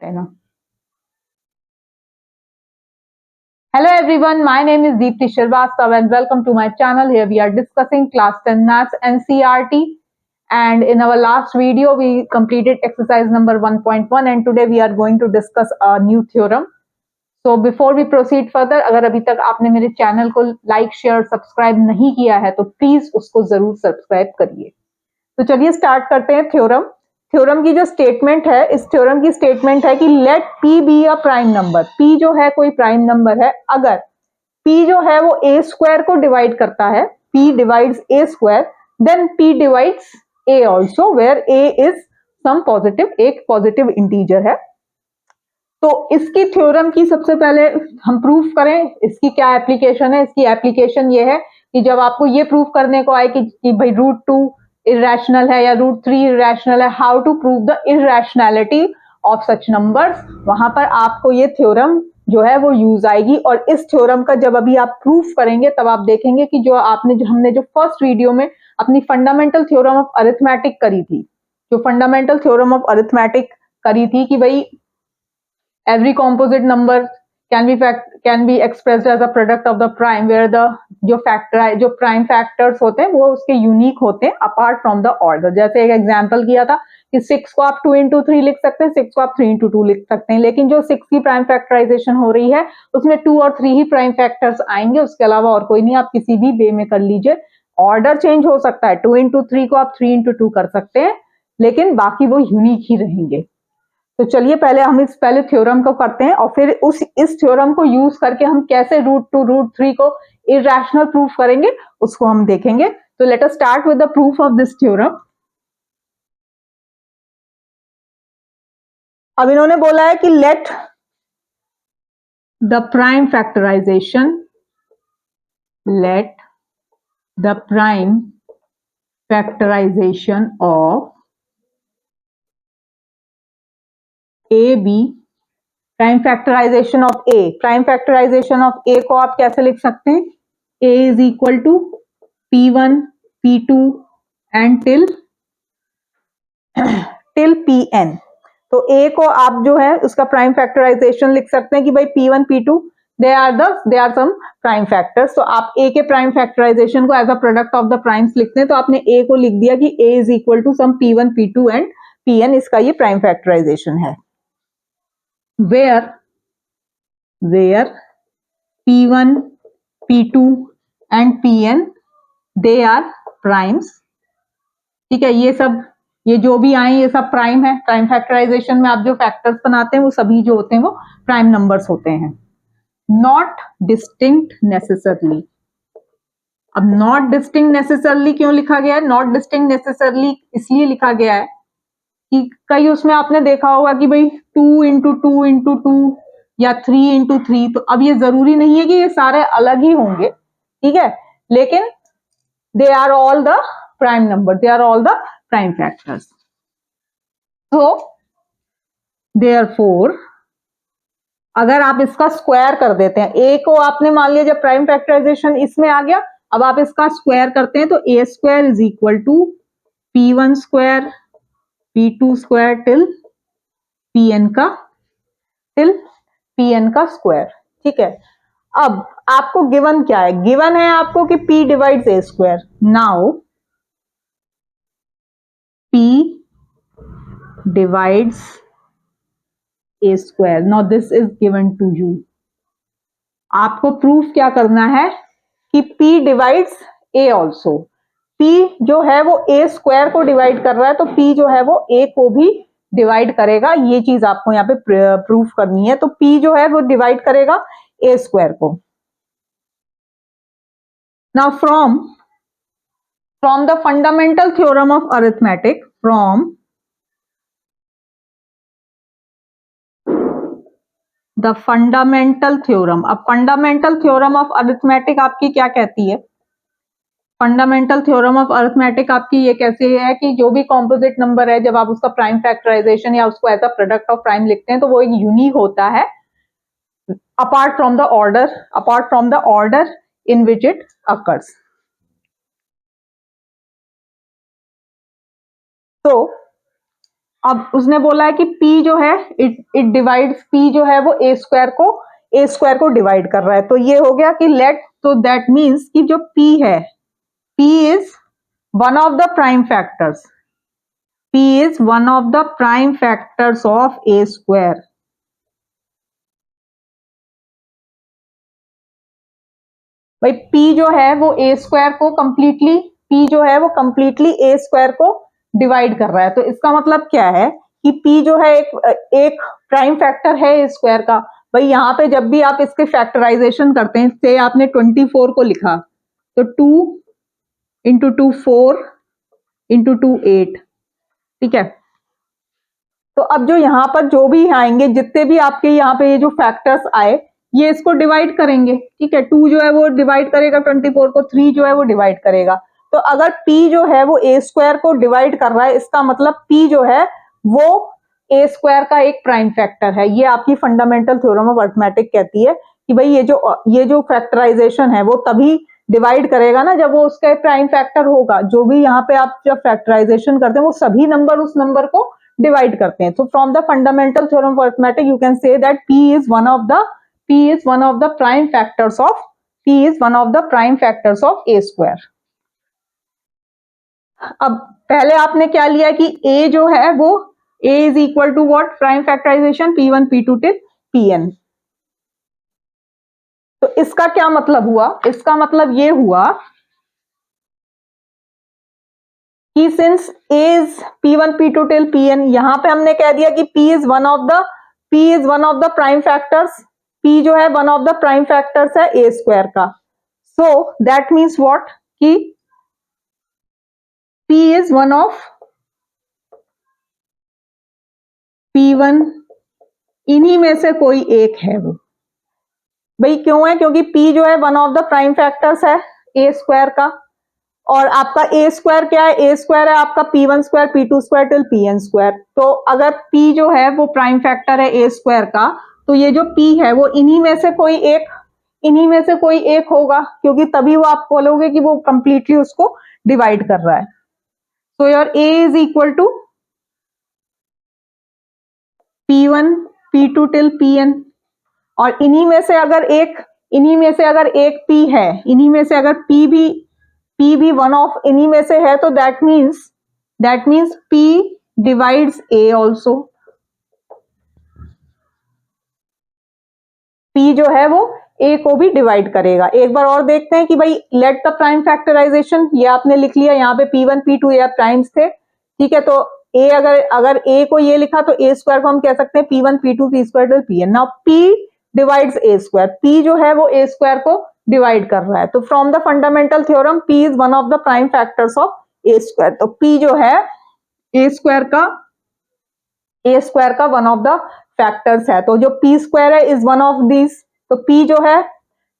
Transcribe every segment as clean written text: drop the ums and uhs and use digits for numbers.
Hello everyone, my name is Deepti Shrivastava and welcome to my channel. Here we are discussing class 10 maths NCERT, and in our last video we completed exercise number 1.1 and today we are going to discuss a new theorem. So before we proceed further, अगर अभी तक आपने मेरे channel को like share subscribe नहीं किया है तो प्लीज उसको जरूर सब्सक्राइब करिए। तो चलिए स्टार्ट करते हैं थ्योरम। थ्योरम की जो स्टेटमेंट है, इस थ्योरम की स्टेटमेंट है कि let P be a prime number. P जो है कोई प्राइम नंबर है, अगर पी जो है वो ए स्क्वायर को डिवाइड करता है, P divides A square, then P divides A also where A is some positive, एक पॉजिटिव इंटीजर है। तो इसकी थ्योरम की सबसे पहले हम प्रूफ करें, इसकी क्या एप्लीकेशन है। इसकी एप्लीकेशन ये है कि जब आपको ये प्रूफ करने को आए कि भाई रूट टू इरेशनल है या रूट थ्री इरेशनल है, how to prove the irrationality of such numbers, वहां पर आपको ये थ्योरम जो है वो यूज आएगी। और इस थ्योरम का जब अभी आप प्रूफ करेंगे तब आप देखेंगे कि जो हमने जो फर्स्ट वीडियो में अपनी फंडामेंटल थ्योरम ऑफ अरिथमेटिक करी थी, जो फंडामेंटल थ्योरम ऑफ अरिथमेटिक करी थी कि भाई every composite number can be expressed as a product of the prime where the जो प्राइम फैक्टर्स होते हैं वो उसके यूनिक होते हैं अपार्ट फ्रॉम द ऑर्डर। जैसे एक एग्जांपल किया था कि 6 को आप 2 into 3 लिख सकते हैं, 6 को आप 3 into 2 लिख सकते हैं, लेकिन जो 6 की प्राइम फैक्टराइजेशन हो रही है उसमें 2 और 3 ही प्राइम फैक्टर्स आएंगे, उसके अलावा और कोई नहीं। आप किसी भी वे में कर लीजिए, ऑर्डर चेंज हो सकता है, 2 into 3 को आप 3 into 2 कर सकते हैं, लेकिन बाकी वो यूनिक ही रहेंगे। तो चलिए पहले हम इस पहले थ्योरम को करते हैं और फिर इस थ्योरम को यूज करके हम कैसे रूट टू रूट थ्री को इरेशनल प्रूफ करेंगे उसको हम देखेंगे। तो let us start with the proof of this theorem. अब इन्होंने बोला है कि let the prime factorisation, let the prime factorisation of A B, prime factorisation of A, prime factorisation of A को आप कैसे लिख सकते हैं, A is equal to P1, P2 and till Pn। तो a को आप जो है उसका प्राइम फैक्टराइजेशन लिख सकते हैं कि भाई P1, P2 they are some prime factors. तो आप a के प्राइम फैक्टराइजेशन को as a product of the primes लिखते हैं, तो आपने a को लिख दिया कि a is equal to some P1, P2 and Pn, इसका ये प्राइम फैक्टराइजेशन है। where P1, P2 and Pn they are primes. ठीक है, ये जो भी आए ये सब प्राइम है। प्राइम फैक्टराइजेशन में आप जो फैक्टर्स बनाते हैं वो सभी जो होते हैं वो प्राइम नंबर्स होते हैं। Not distinct necessarily. अब नॉट डिस्टिंक्ट नेसेसरली क्यों लिखा गया है? नॉट डिस्टिंक्ट नेसेसरली इसलिए लिखा गया है कि कई उसमें आपने देखा होगा कि भाई 2 into 2 into 2 या 3 into 3, तो अब ये जरूरी नहीं है कि ये सारे अलग ही होंगे, ठीक है, लेकिन they are all the prime numbers, they are all the prime factors. So therefore अगर आप इसका स्क्वायर कर देते हैं, a को आपने मान लिया जब प्राइम फैक्टराइजेशन इसमें आ गया, अब आप इसका स्क्वायर करते हैं तो a square is equal to P1 square, P2 square till Pn का स्क्वायर। ठीक है, अब आपको गिवन क्या है? गिवन है आपको कि P divides a square. Now P divides a square. Now this is given to you. आपको प्रूफ क्या करना है कि P divides a also. P जो है वो a स्क्वायर को डिवाइड कर रहा है, तो P जो है वो a को भी डिवाइड करेगा। ये चीज आपको यहाँ पे प्रूफ करनी है। तो P जो है वो डिवाइड करेगा a स्क्वायर को। Now from the fundamental theorem of arithmetic, from the fundamental theorem. अब फंडामेंटल थ्योरम ऑफ अरिथमेटिक आपकी क्या कहती है? फंडामेंटल थ्योरम ऑफ अरिथमेटिक आपकी ये कैसे है कि जो भी कॉम्पोजिट नंबर है जब आप उसका प्राइम फैक्टराइजेशन या उसको as a product of prime लिखते हैं तो वो एक यूनिक होता है apart from the order in which it occurs. तो अब उसने बोला है कि p जो है इट डिवाइड्स, p जो है वो a स्क्वायर को डिवाइड कर रहा है। तो ये हो गया कि लेट, तो दैट मीन्स कि जो p है, p is one of the prime factors, p is one of the prime factors of a square. भाई p जो है वो a स्क्वायर को कंप्लीटली, p जो है वो कंप्लीटली a स्क्वायर को डिवाइड कर रहा है। तो इसका मतलब क्या है कि p जो है एक प्राइम फैक्टर है a स्क्वायर का। भाई यहाँ पे जब भी आप इसके फैक्टराइजेशन करते हैं, से आपने 24 को लिखा, तो 2 इंटू 2 4 इंटू 2 8, ठीक है। तो अब जो यहाँ पर जो भी आएंगे, जितने भी आपके यहाँ पे ये जो फैक्टर्स आए, ये इसको डिवाइड करेंगे, ठीक है। 2 जो है वो डिवाइड करेगा 24 को, 3 जो है वो डिवाइड करेगा। तो अगर p जो है वो a स्क्वायर को डिवाइड कर रहा है, इसका मतलब p जो है वो a स्क्वायर का एक प्राइम फैक्टर है। ये आपकी फंडामेंटल थ्योरम ऑफ अर्थमेटिक कहती है कि भाई ये जो फैक्टराइजेशन है वो तभी डिवाइड करेगा ना जब वो उसका प्राइम फैक्टर होगा। जो भी यहाँ पे आप जब फैक्टराइजेशन करते हैं वो सभी नंबर उस नंबर को डिवाइड करते हैं। तो from the fundamental theorem of arithmetic you can say that p is one of the prime factors of, p is one of the prime factors of a square। अब पहले आपने क्या लिया कि a जो है वो a is equal to what, prime factorisation p1 p2 till pn। तो इसका क्या मतलब हुआ, इसका मतलब ये हुआ कि since a is p1 p2 till pn, यहां पे हमने कह दिया कि p is one of the prime factors, p जो है one of the prime factors है a स्क्वायर का। सो दैट मीन्स व्हाट कि p is one of p1, इन्हीं में से कोई एक है वो। भाई क्यों है, क्योंकि p जो है one of the prime factors है a स्क्वायर का, और आपका a स्क्वायर क्या है, a स्क्वायर है आपका p1 square p2 square till pn square. तो अगर p जो है वो प्राइम फैक्टर है a स्क्वायर का, तो ये जो p है वो इन्हीं में से कोई एक होगा, क्योंकि तभी वो आप बोलोगे कि वो कंप्लीटली उसको डिवाइड कर रहा है। So your a is equal to p1 p2 till pn, और इन्हीं में से अगर एक p है, इन्हीं में से अगर p भी वन ऑफ इन्हीं में से है, तो that means p divides a also. p जो है वो a को भी डिवाइड करेगा। एक बार और देखते हैं कि भाई लेट द प्राइम फैक्टराइजेशन, ये आपने लिख लिया, यहाँ पे p1 p2 ये प्राइम्स थे, ठीक है। तो a अगर a को ये लिखा तो a स्क्वायर को हम कह सकते हैं p1 p2 p square till pn। Now p divides a square, p जो है वो a स्क्वायर को डिवाइड कर रहा है। तो from the fundamental theorem p is one of the prime factors of a square. तो p जो है a स्क्वायर का वन ऑफ द फैक्टर्स है। तो जो p स्क्वायर है इज वन ऑफ दिस, तो p जो है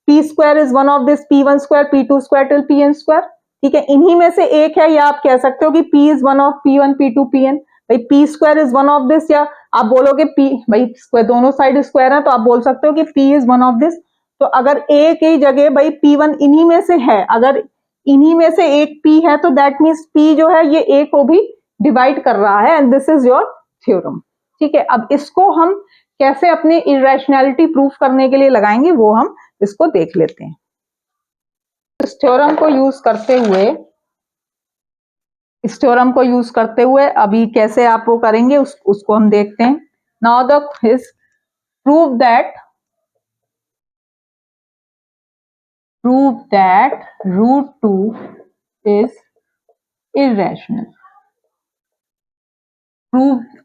p square is one of this p1 square p2 square till pn square, ठीक है। इन्हीं में से एक है, या आप कह सकते हो कि p is one of p1 p2 pn। भाई p square is one of this, या आप बोलोगे p, भाई स्क्वायर दोनों साइड स्क्वायर है तो आप बोल सकते हो कि p is one of this. तो अगर a की जगह भाई p1 इन्हीं में से है, अगर इन्हीं में से एक p है, तो दैट मीन्स p जो है ये a को भी डिवाइड कर रहा है, and this is your theorem, ठीक है। अब इसको हम कैसे अपने इरेशनैलिटी प्रूफ करने के लिए लगाएंगे वो हम इसको देख लेते हैं। इस थ्योरम को यूज करते हुए अभी कैसे आप वो करेंगे उसको हम देखते हैं। Now the is prove that root 2 is irrational.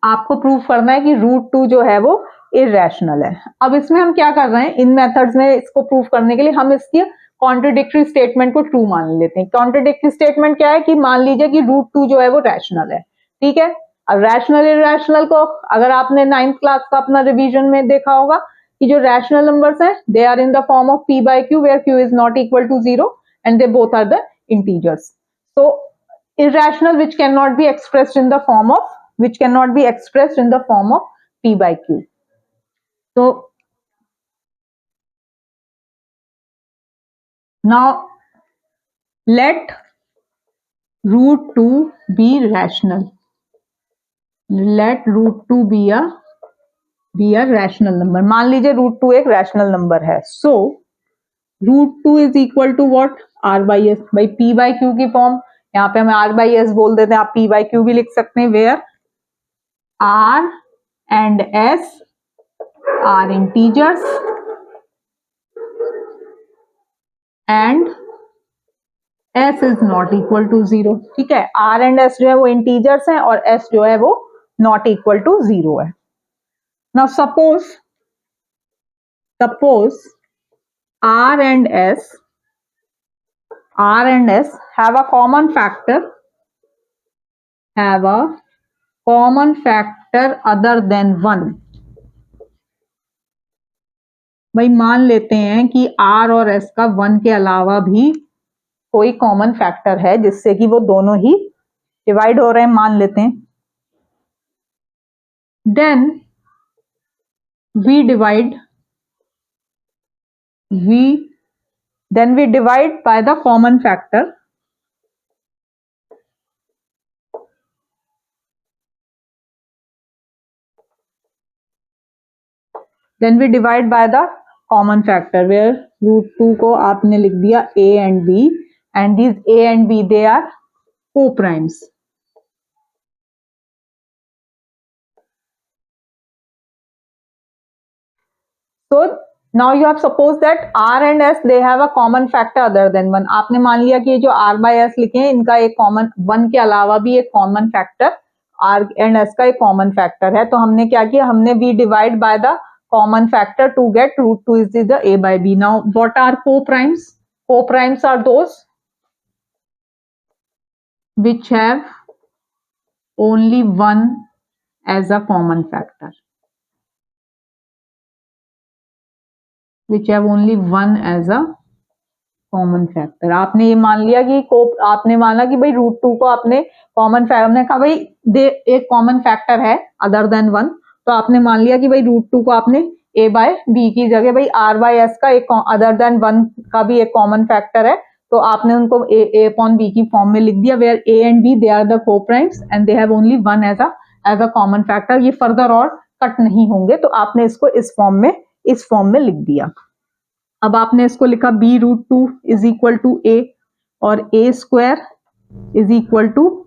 आपको प्रूफ करना है कि रूट 2 जो है वो इरेशनल है। अब इसमें हम क्या कर रहे हैं, इन मेथड्स में इसको प्रूफ करने के लिए हम इसकी कॉन्ट्रडिक्टरी स्टेटमेंट को ट्रू मान लेते हैं। कॉन्ट्रडिक्टरी स्टेटमेंट क्या है कि मान लीजिए कि रूट 2 जो है वो रैशनल है, ठीक है। अब रैशनल इरेशनल को अगर आपने 9th क्लास का अपना रिवीजन में देखा होगा कि जो रैशनल नंबर्स हैं they are in the form of p by q where q is not equal to 0 and they both are the integers। So irrational which cannot be expressed in the form of p by q। So now let root 2 be rational, let root two be a rational number. मान लीजिए root two एक rational number है, so root two is equal to what, r by s, by p by q की form. यहाँ पे हम are by S बोल देते हैं, आप पी बाई क्यू भी लिख सकते हैं, where r and s are integers and s is not equal to zero. ठीक है, आर एंड एस जो है वो इंटीजर्स हैं और एस जो है वो नॉट इक्वल टू जीरो है। Now suppose R and S have a common factor other than 1। भाई मान लेते हैं कि R और S का 1 के अलावा भी कोई कॉमन फैक्टर है जिससे कि वो दोनों ही डिवाइड हो रहे हैं, मान लेते हैं। Then we divide by the common factor where root 2 को आपने लिख दिया a and b and these a and b they are co-primes। So now you have supposed that R and S they have a common factor other than 1। आपने मान लिया कि ये जो R by S लिखे हैं इनका एक कॉमन 1 के अलावा भी एक common factor R and S का एक कॉमन फैक्टर है। तो हमने क्या किया, हमने we divide by the common factor to get root 2 is the A by B। Now what are co-primes? Co-primes are those which have only 1 as a common factor, which have only 1 as a common factor. आपने ये मान लिया कि आपने माना कि भाई root 2 को आपने कॉमन फैक्टर, हमने कहा भाई एक कॉमन फैक्टर है अदर देन 1, तो आपने मान लिया कि भाई रूट 2 को आपने a बाय बी की जगह भाई r बाय एस का एक अदर देन 1 का भी एक कॉमन फैक्टर है, तो आपने उनको a अपॉन b की फॉर्म में लिख दिया, where a and b they are the coprimes and they have only 1 as a common factor. ये फर्दर और कट नहीं होंगे, तो आपने इसको इस फॉर्म में लिख दिया। अब आपने इसको लिखा b root 2 is equal to a और a square is equal to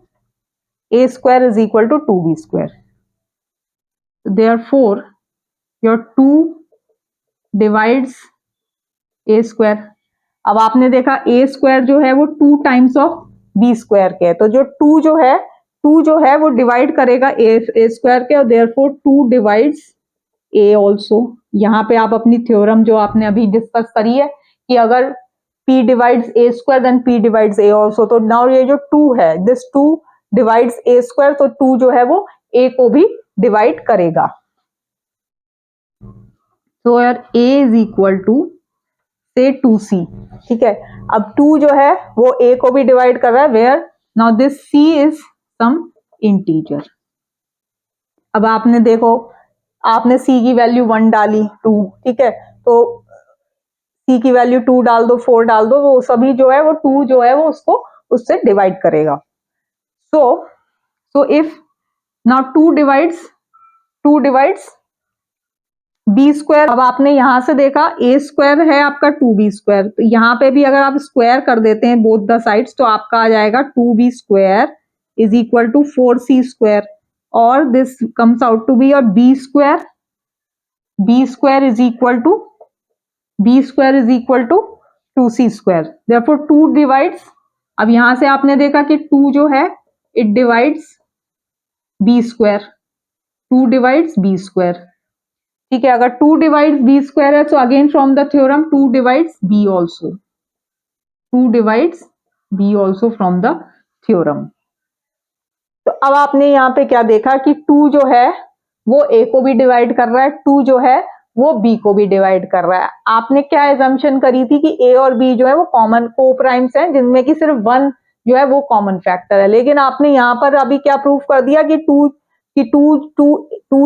2b square. Therefore your 2 divides a square. अब आपने देखा a स्क्वायर जो है वो 2 टाइम्स ऑफ b स्क्वायर के है, तो जो 2 जो है वो डिवाइड करेगा a स्क्वायर के, और therefore 2 डिवाइड्स a ऑल्सो। यहाँ पे आप अपनी थ्योरम जो आपने अभी डिस्कस करी है कि अगर p divides a square then p divides a also, तो नाउ ये जो 2 है दिस 2 डिवाइड्स a स्क्वायर, तो 2 जो है वो a को भी डिवाइड करेगा। तो यार a इज इक्वल टू से 2c। ठीक है, अब 2 जो है वो a को भी डिवाइड कर रहा है, where now this c is some integer. अब आपने देखो, आपने c की वैल्यू 1 डाली, 2, ठीक है, तो c की वैल्यू 2 डाल दो, 4 डाल दो, वो सभी जो है वो 2 जो है वो उसको उससे डिवाइड करेगा। So if now 2 divides b square. अब आपने यहां से देखा a स्क्वायर है आपका 2b स्क्वायर, तो यहाँ पे भी अगर आप स्क्वायर कर देते हैं बोथ द साइड्स तो आपका आ जाएगा 2b square is equal to 4c square, और this comes out to be your b square is equal to 2c square. Therefore 2 divides, अब यहां से आपने देखा कि 2 जो है it divides b square, 2 divides b square. ठीक है, अगर 2 डिवाइड्स b स्क्वायर है तो again from the theorem 2 divides b also from the theorem. तो अब आपने यहाँ पे क्या देखा कि 2 जो है वो a को भी डिवाइड कर रहा है, 2 जो है वो b को भी डिवाइड कर रहा है। आपने क्या एजम्पशन करी थी कि a और b जो है वो कॉमन को-प्राइम्स हैं जिनमें कि सिर्फ 1 जो है वो कॉमन फैक्टर है, लेकिन आपने यहाँ पर अभी क्या प्रूफ कर दिया कि 2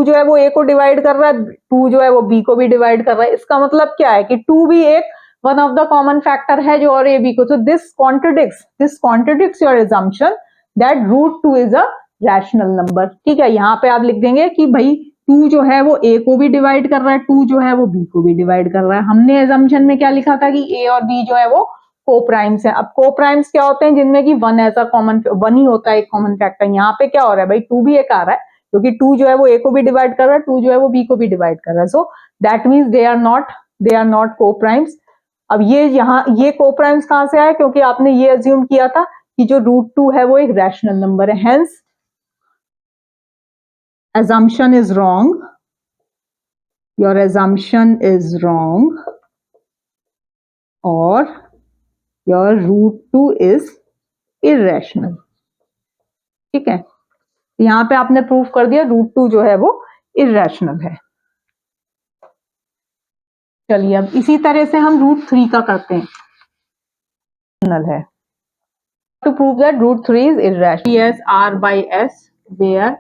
जो है वो a को डिवाइड कर रहा है, 2 जो है वो b को भी डिवाइड कर रहा है। इसका मतलब क्या है कि 2 भी एक one of the common factor है जो और a b को, तो this contradicts your assumption that root 2 is a rational number. ठीक है, यहाँ पे आप लिख देंगे कि भाई 2 जो है वो a को भी डिवाइड कर रहा है, 2 जो है वो b को भी डिवाइड कर रहा है। हमने एजम्पशन में क्या लिखा था कि a और b जो है वो कोप्राइम्स है। अब कोप्राइम्स क्या होते हैं? जिनमें कि 1 ऐसा कॉमन, 1 ही होता है एक कॉमन फैक्टर। यहाँ पे क्या हो रहा है भाई, 2 भी एक आ रहा है, क्योंकि 2 जो है वो a को भी डिवाइड कर रहा है, 2 जो है वो b को भी डिवाइड कर रहा है। So that means they are not coprimes. अब ये यहाँ ये कोप्राइम्स कहां से आए? क्योंकि आपने ये अज्यूम किया था कि जो √2 है वो एक रैशनल नंबर है, hence assumption is wrong, your assumption is wrong, or your √2 is irrational। ठीक है, यहां पे आपने प्रूव कर दिया √2 जो है वो इरेशनल है। चलिए अब इसी तरह से हम √3 का करते हैं, है to prove that √3 is irrational, yes r by s where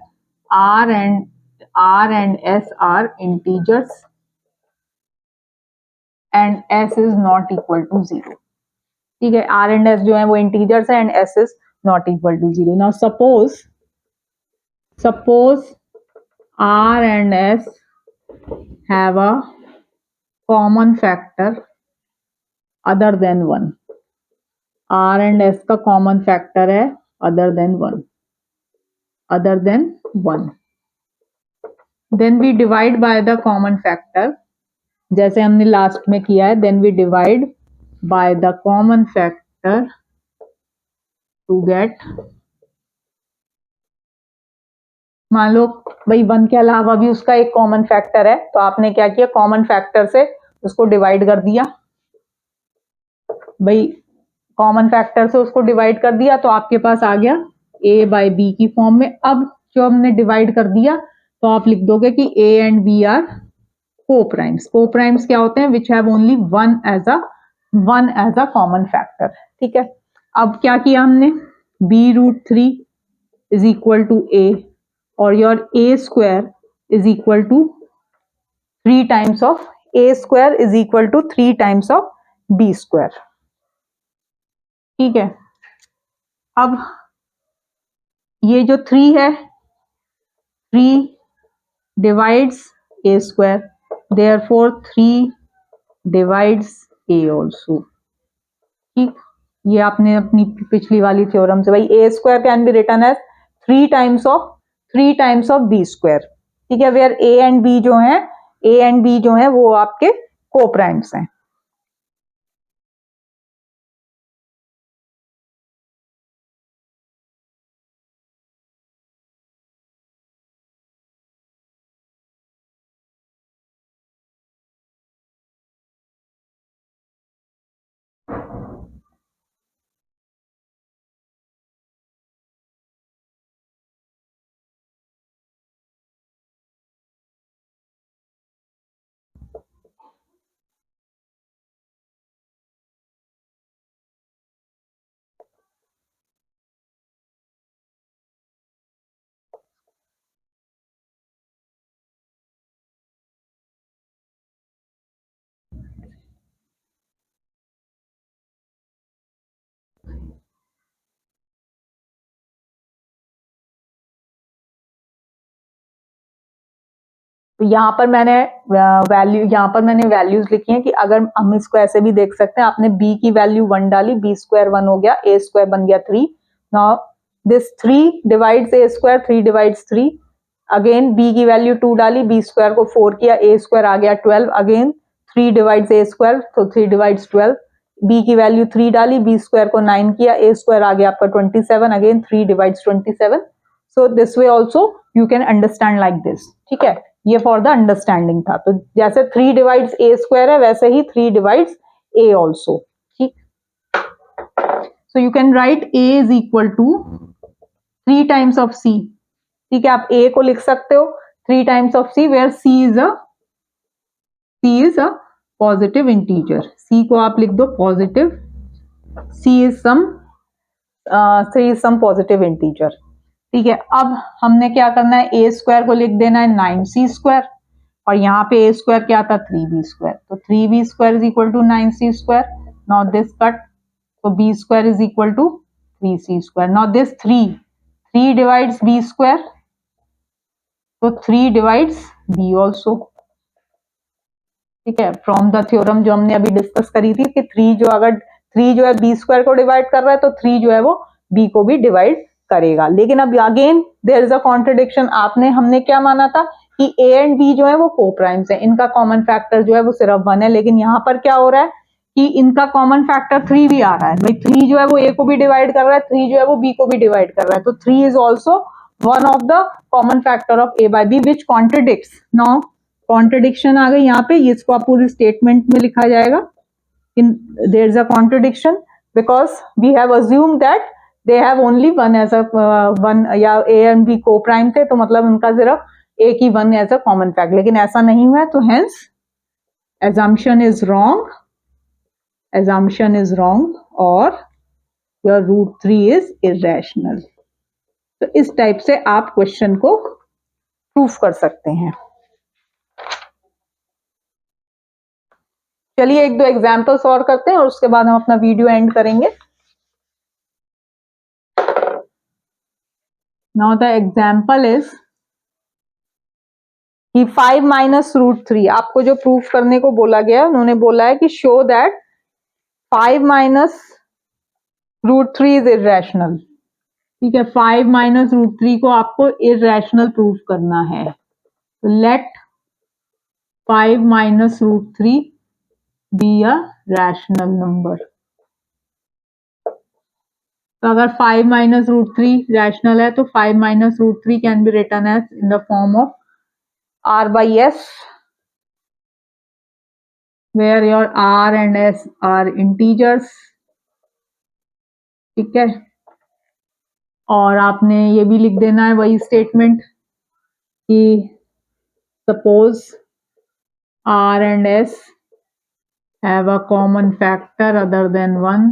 r and s are integers and s is not equal to 0। ठीक है, r and s जो है वो इंटीजर्स है and s is not equal to 0। now suppose r and s have a common factor other than 1। r and s का common factor है other than 1, then we divide by the common factor, जैसे हमने last में किया है। then we divide by the common factor to get, मान लो भाई 1 के अलावा भी उसका एक कॉमन फैक्टर है, तो आपने क्या किया, कॉमन फैक्टर से उसको डिवाइड कर दिया। भाई कॉमन फैक्टर से उसको डिवाइड कर दिया तो आपके पास आ गया a बाई बी की फॉर्म में। अब जो हमने डिवाइड कर दिया तो आप लिख दोगे कि a and b are coprimes. Coprimes क्या होते हैं? Which have only one as a common factor. ठीक है, अब क्या किया हमने, b√3 is equal to a और your a square is equal to 3 times of a square is equal to 3 times of b square. ठीक है, अब ये जो 3 है, 3 divides a square, therefore 3 divides a also. ठीक, ये आपने अपनी पिछली वाली थ्योरम से, भाई a square can be written as 3 times of b square. ठीक है, वेयर a एंड b जो है वो आपके कोप्राइम्स हैं। तो यहाँ पर मैंने वैल्यूज लिखी हैं कि अगर हम इसको ऐसे भी देख सकते हैं, आपने b की वैल्यू 1 डाली, b स्क्वायर 1 हो गया, a स्क्वायर बन गया 3। Now this 3 divides a square, 3 divides 3। Again b की वैल्यू 2 डाली, b स्क्वायर को 4 किया, a स्क्वायर आ गया 12। अगेन 3 डिवाइड्स a स्क्वायर, तो 3 डिवाइड्स 12। b की वैल्यू 3 डाली, b स्क्वायर को 9 किया, a स्क्वायर आ गया आपका 27। Again 3 divides 27। So this way also you can understand like this. ठीक है, ये फॉर द अंडरस्टैंडिंग था। तो जैसे 3 डिवाइड्स a स्क्वायर है, वैसे ही 3 डिवाइड्स a ऑल्सो। ठीक, so you can write a is equal to 3 times of c। ठीक है, आप a को लिख सकते हो 3 times of c, where c is a positive integer. c को आप लिख दो positive, c is some positive integer. ठीक है, अब हमने क्या करना है, a स्क्वायर को लिख देना है 9c स्क्वायर, और यहाँ पे a स्क्वायर क्या था, 3b स्क्वायर। तो 3b square is equal to 9c square. Now this cut, तो b square is equal to 3c square. Now this 3 3 divides b square, तो 3 डिवाइड्स b ऑल्सो। ठीक है, फ्रॉम द थ्योरम जो हमने अभी डिस्कस करी थी कि 3 जो अगर 3 जो है b स्क्वायर को डिवाइड कर रहा है तो 3 जो है वो b को भी डिवाइड करेगा। लेकिन अब again there is a contradiction. हमने क्या माना था कि a एंड b जो है वो को प्राइम्स है, इनका कॉमन फैक्टर जो है वो सिर्फ 1 है। लेकिन यहाँ पर क्या हो रहा है कि इनका कॉमन फैक्टर 3 भी आ रहा है। भाई 3 जो है वो a को भी डिवाइड कर रहा है, 3 जो है वो b को भी डिवाइड कर रहा है, तो 3 is also one of the common factor of a by b which contradicts. Now contradiction आ गई यहाँ पे, इसको आप पूरी स्टेटमेंट में लिखा जाएगा। in there is a contradiction because we have assumed that they have only one as a one, या a and b coprime थे तो मतलब उनका सिर्फ एक ही one as a common fact, लेकिन ऐसा नहीं हुआ है, तो hence assumption is wrong, assumption is wrong और your root 3 is irrational। तो इस टाइप से आप क्वेश्चन को प्रूफ कर सकते हैं। चलिए एक दो एग्जाम्पल्स और करते हैं और उसके बाद हम अपना वीडियो एंड करेंगे। नाउ द एग्जाम्पल इज कि 5 माइनस रूट 3, आपको जो प्रूफ करने को बोला गया उन्होंने बोला है कि show that 5 minus root 3 is irrational. ठीक है, 5 माइनस रूट 3 को आपको इरेशनल प्रूफ करना है। Let 5 minus root 3 be a rational number. तो अगर 5 माइनस रूट 3 रैशनल है तो 5 minus root 3 can be written as in the form of r by s, where your r and s are integers। ठीक है, और आपने ये भी लिख देना है वही स्टेटमेंट कि suppose r and s have a common factor other than 1,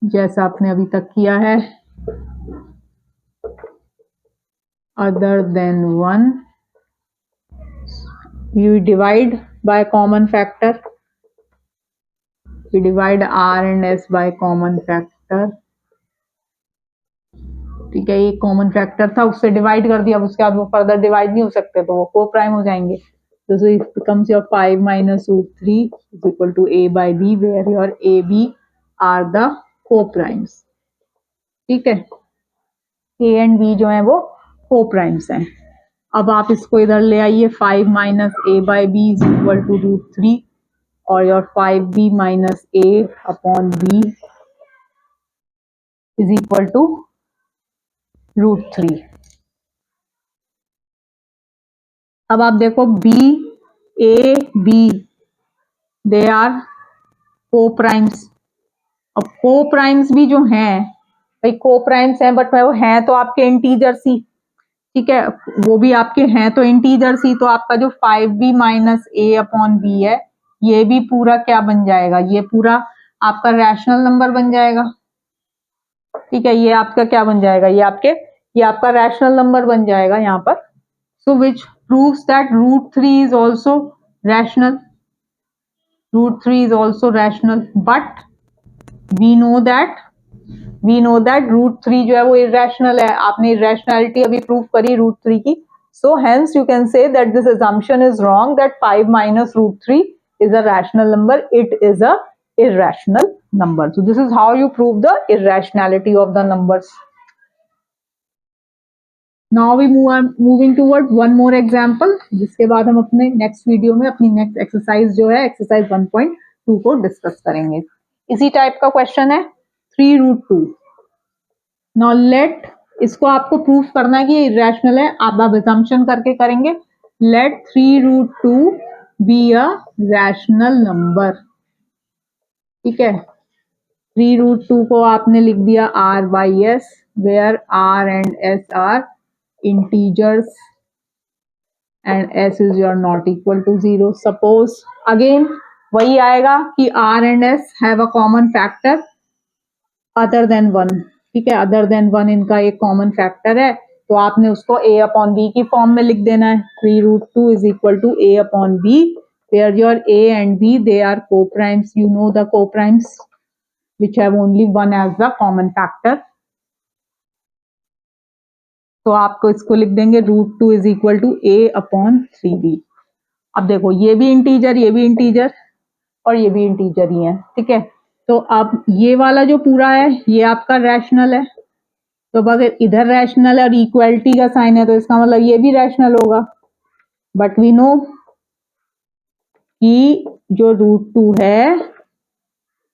जैसा आपने अभी तक किया है, other than 1 you divide by common factor, we divide r and s by common factor। ठीक है, ये कॉमन फैक्टर था, उससे डिवाइड कर दिया, अब उसके बाद वो फर्दर डिवाइड नहीं हो सकते तो वो को प्राइम हो जाएंगे। तो it becomes your 5 minus root 3 is equal to a by b, where your a b are the coprimes. ठीक है, a एंड b जो है वो को प्राइम्स हैं। अब आप इसको इधर ले आइए, 5 minus a by b is equal to root 3 और your 5b minus a upon b is equal to root 3। अब आप देखो b a b they are coprimes. अब को प्राइम्स भी जो हैं, भाई को प्राइम्स हैं बट वो हैं तो आपके इंटीजर्स ही। ठीक है, वो भी आपके हैं तो इंटीजर्स ही, तो आपका जो 5b minus a upon b है ये भी पूरा क्या बन जाएगा, ये पूरा आपका रैशनल नंबर बन जाएगा। ठीक है, ये आपका क्या बन जाएगा, ये आपका रैशनल नंबर बन जाएगा यहाँ पर। So which proves that root 3 is also rational, root 3 is also rational, but we know that root 3 जो है वो irrational है। आपने irrationality अभी प्रूव करी रूट 3 की, so hence you can say that this assumption is wrong that 5 minus root 3 is a rational number, it is a irrational number। So this is how you prove the irrationality of the numbers। Now we moving toward one more example, जिसके बाद हम अपने next video में अपनी next exercise जो है exercise 1.2 को discuss करेंगे। इसी टाइप का क्वेश्चन है 3 रूट 2। नाउ लेट, इसको आपको प्रूफ करना है कि ये इरेशनल है, आप असम्पशन करके करेंगे। Let 3 root 2 be a rational number. ठीक है, 3 रूट 2 को आपने लिख दिया r by s, where r and s are integers and s is your not equal to 0। suppose again वही आएगा कि r and s have a common factor other than 1। ठीक है, other than 1 इनका एक कॉमन फैक्टर है, तो आपने उसको a अपॉन b की फॉर्म में लिख देना है। 3 root 2 is equal to a upon b, where your a and b they are co-primes, you know the co-primes which have only 1 as the common factor। तो आपको इसको लिख देंगे √2 इज इक्वल टू a/3b। अब देखो ये भी इंटीजर, ये भी इंटीजर और ये भी इंटीजर ही है, ठीक है। तो अब ये वाला जो पूरा है ये आपका रैशनल है, तो अगर इधर रैशनल है और इक्वलिटी का साइन है तो इसका मतलब ये भी रैशनल होगा। बट वी नो कि जो √2 है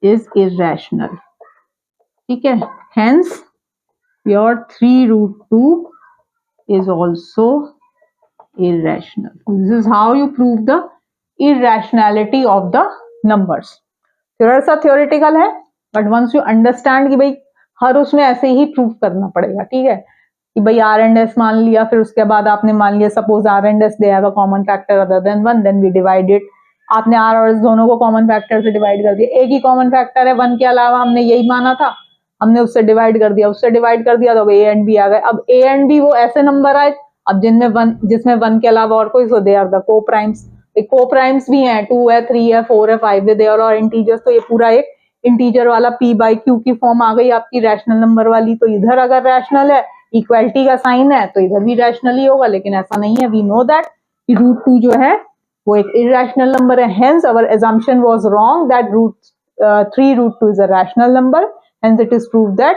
इज इरेशनल, ठीक है। Hence your 3√2 is also irrational. This is how you prove the irrationality of the numbers. थोड़ा सा theoretical है, but once you understand कि भाई हर उसमें ऐसे ही प्रूव करना पड़ेगा, ठीक है। कि भाई R and S मान लिया, फिर उसके बाद आपने मान लिया suppose R and S they have a common factor other than 1, then we divide it. आपने R और S दोनों को कॉमन फैक्टर से डिवाइड कर दिया, एक ही कॉमन फैक्टर है 1 के अलावा, हमने यही माना था, हमने उससे डिवाइड कर दिया, उससे डिवाइड कर दिया तो अब A and B आ गए। अब A and B वो ऐसे नंबर आए अब जिसमें 1 के अलावा और कोई, सो दे आर द को प्राइम्स। को प्राइम्स भी हैं, 2 है, 3 है, 4 है, 5 है, दे आर और इंटीजर्स। तो ये पूरा एक इंटीजर वाला p/q की फॉर्म आ गई आपकी रैशनल नंबर वाली। तो इधर अगर रैशनल है, इक्वालिटी का साइन है, तो इधर भी रैशनल ही होगा, लेकिन ऐसा नहीं है। वी नो दैट √2 जो है वो एक इरेशनल नंबर है, hence our assumption was wrong that 3√2 is a rational number, hence it is proved that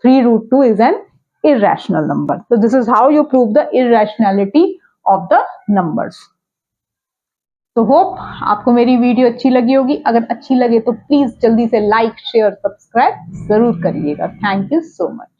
3√2 is an irrational number. So this is how you prove the irrationality of the numbers. तो hope आपको मेरी video अच्छी लगी होगी। अगर अच्छी लगे तो प्लीज जल्दी से लाइक, शेयर, सब्सक्राइब जरूर करिएगा। Thank you so much.